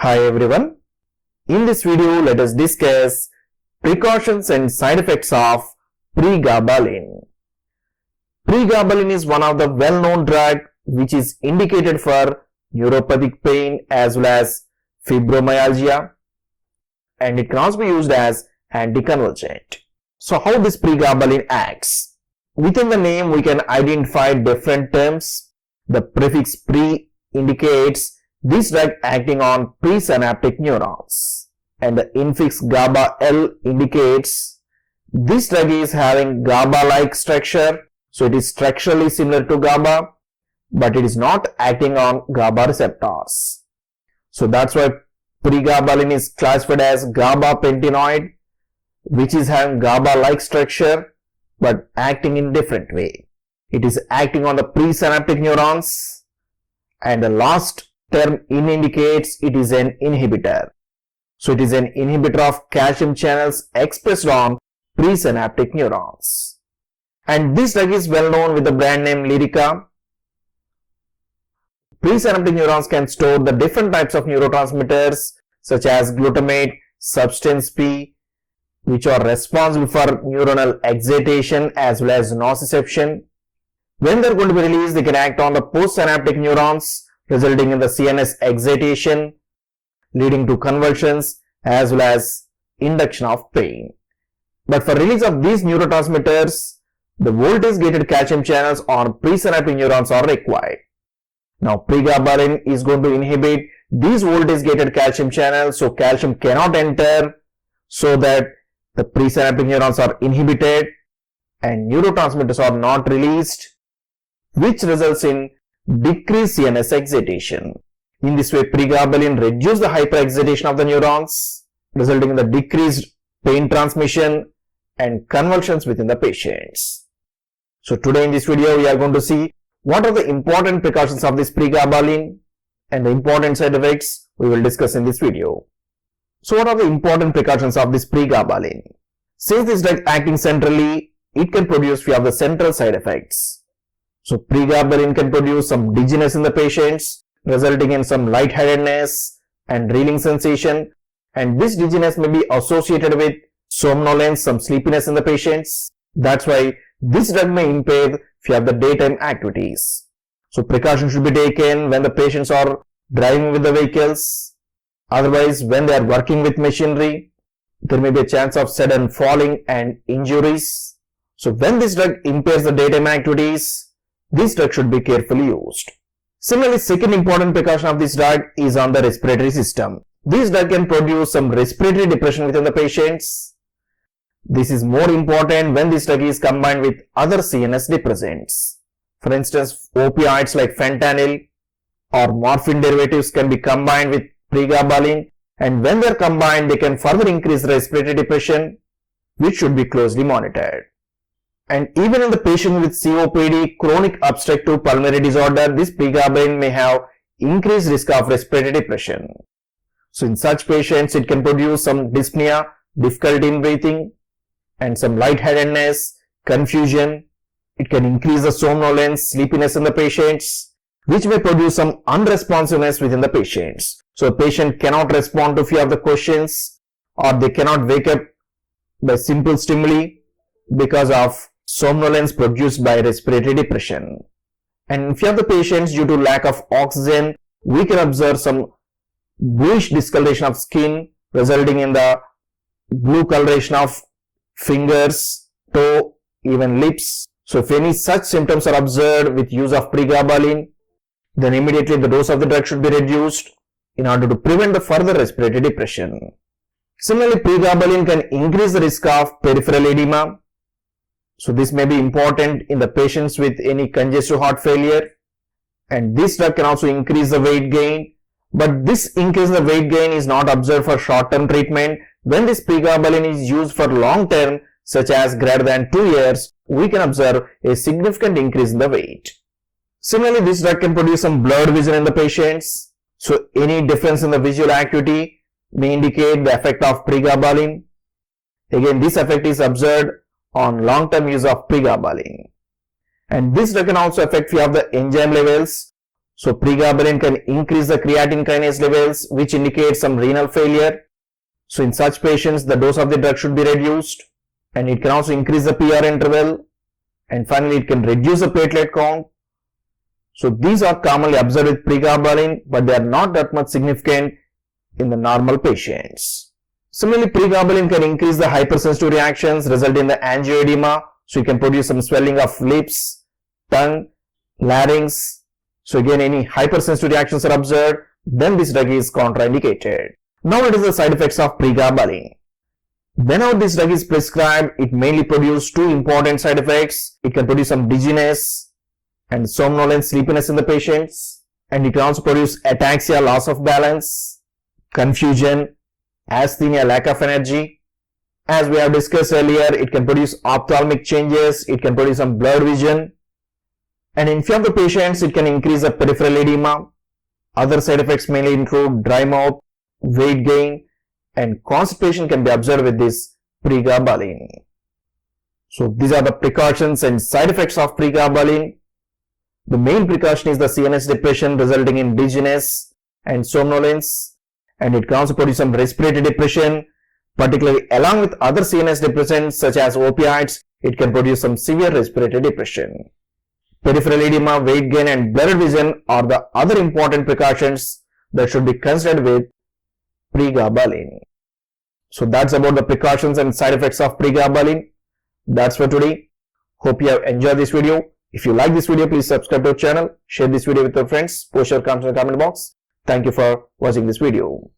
Hi everyone. In this video, let us discuss precautions and side effects of Pregabalin. Pregabalin is one of the well-known drugs which is indicated for neuropathic pain as well as fibromyalgia, and it can also be used as anticonvulsant. So how this Pregabalin acts? Within the name, we can identify different terms. The prefix pre indicates this drug acting on presynaptic neurons, and the infix GABA-L indicates this drug is having GABA-like structure. So it is structurally similar to GABA, but it is not acting on GABA receptors. So that's why Pregabalin is classified as GABA pentenoid, which is having GABA-like structure but acting in different way. It is acting on the presynaptic neurons, and the last term in indicates it is an inhibitor. So it is an inhibitor of calcium channels expressed on presynaptic neurons. And this drug is well known with the brand name Lyrica. Presynaptic neurons can store the different types of neurotransmitters such as glutamate, substance P, which are responsible for neuronal excitation as well as nociception. When they are going to be released, they can act on the postsynaptic neurons, resulting in the CNS excitation, leading to convulsions as well as induction of pain. But for release of these neurotransmitters, the voltage-gated calcium channels on presynaptic neurons are required. Now, Pregabalin is going to inhibit these voltage-gated calcium channels, so calcium cannot enter, so that the presynaptic neurons are inhibited and neurotransmitters are not released, which results in decreased CNS excitation. In this way, Pregabalin reduces the hyperexcitation of the neurons, resulting in the decreased pain transmission and convulsions within the patients. So today in this video, we are going to see what are the important precautions of this Pregabalin and the important side effects we will discuss in this video. So what are the important precautions of this Pregabalin? Since this drug acting centrally, it can produce few of the central side effects. So Pregabalin can produce some dizziness in the patients, resulting in some lightheadedness and reeling sensation, and this dizziness may be associated with somnolence, some sleepiness in the patients. That's why this drug may impair few of the daytime activities. So precaution should be taken when the patients are driving with the vehicles. Otherwise, when they are working with machinery, there may be a chance of sudden falling and injuries. So when this drug impairs the daytime activities, this drug should be carefully used. Similarly, second important precaution of this drug is on the respiratory system. This drug can produce some respiratory depression within the patients. This is more important when this drug is combined with other CNS depressants. For instance, opioids like fentanyl or morphine derivatives can be combined with Pregabalin, and when they are combined, they can further increase the respiratory depression, which should be closely monitored. And even in the patient with COPD, chronic obstructive pulmonary disorder, this Pregabalin may have increased risk of respiratory depression. So in such patients, it can produce some dyspnea, difficulty in breathing, and some lightheadedness, confusion. It can increase the somnolence, sleepiness in the patients, which may produce some unresponsiveness within the patients. So a patient cannot respond to few of the questions, or they cannot wake up by simple stimuli because of somnolence produced by respiratory depression. And in few of the patients, due to lack of oxygen, we can observe some bluish discoloration of skin, resulting in the blue coloration of fingers, toe, even lips. So if any such symptoms are observed with use of Pregabalin, then immediately the dose of the drug should be reduced in order to prevent the further respiratory depression. Similarly, Pregabalin can increase the risk of peripheral edema. So this may be important in the patients with any congestive heart failure, and this drug can also increase the weight gain. But this increase in the weight gain is not observed for short-term treatment. When this Pregabalin is used for long-term, such as greater than 2 years, we can observe a significant increase in the weight. Similarly, this drug can produce some blurred vision in the patients. So any difference in the visual acuity may indicate the effect of Pregabalin. Again, this effect is observed on long-term use of Pregabalin. And this drug can also affect few of the enzyme levels So pregabalin can increase the creatine kinase levels, which indicates some renal failure. So in such patients, the dose of the drug should be reduced, and it can also increase the PR interval, and finally it can reduce the platelet count. So these are commonly observed with pregabalin, but they are not that much significant in the normal patients. Similarly, pregabalin can increase the hypersensitive reactions, resulting in the angioedema. So you can produce some swelling of lips, tongue, larynx. So again, any hypersensitive reactions are observed, then this drug is contraindicated. Now what is the side effects of pregabalin? Whenever this drug is prescribed, it mainly produces two important side effects. It can produce some dizziness and somnolence, sleepiness in the patients, and it can also produce ataxia, loss of balance, confusion, asthenia, lack of energy. As we have discussed earlier, it can produce ophthalmic changes, it can produce some blurred vision, and in few of the patients, it can increase the peripheral edema. Other side effects mainly include dry mouth, weight gain, and constipation can be observed with this pregabalin. So these are the precautions and side effects of pregabalin. The main precaution is the CNS depression resulting in dizziness and somnolence, and it can also produce some respiratory depression, particularly along with other CNS depressants such as opioids. It can produce some severe respiratory depression. Peripheral edema, weight gain, and blurred vision are the other important precautions that should be considered with pregabalin. So that's about the precautions and side effects of pregabalin. That's for today. Hope you have enjoyed this video. If you like this video, please subscribe to our channel, share this video with your friends, post your comments in the comment box. Thank you for watching this video.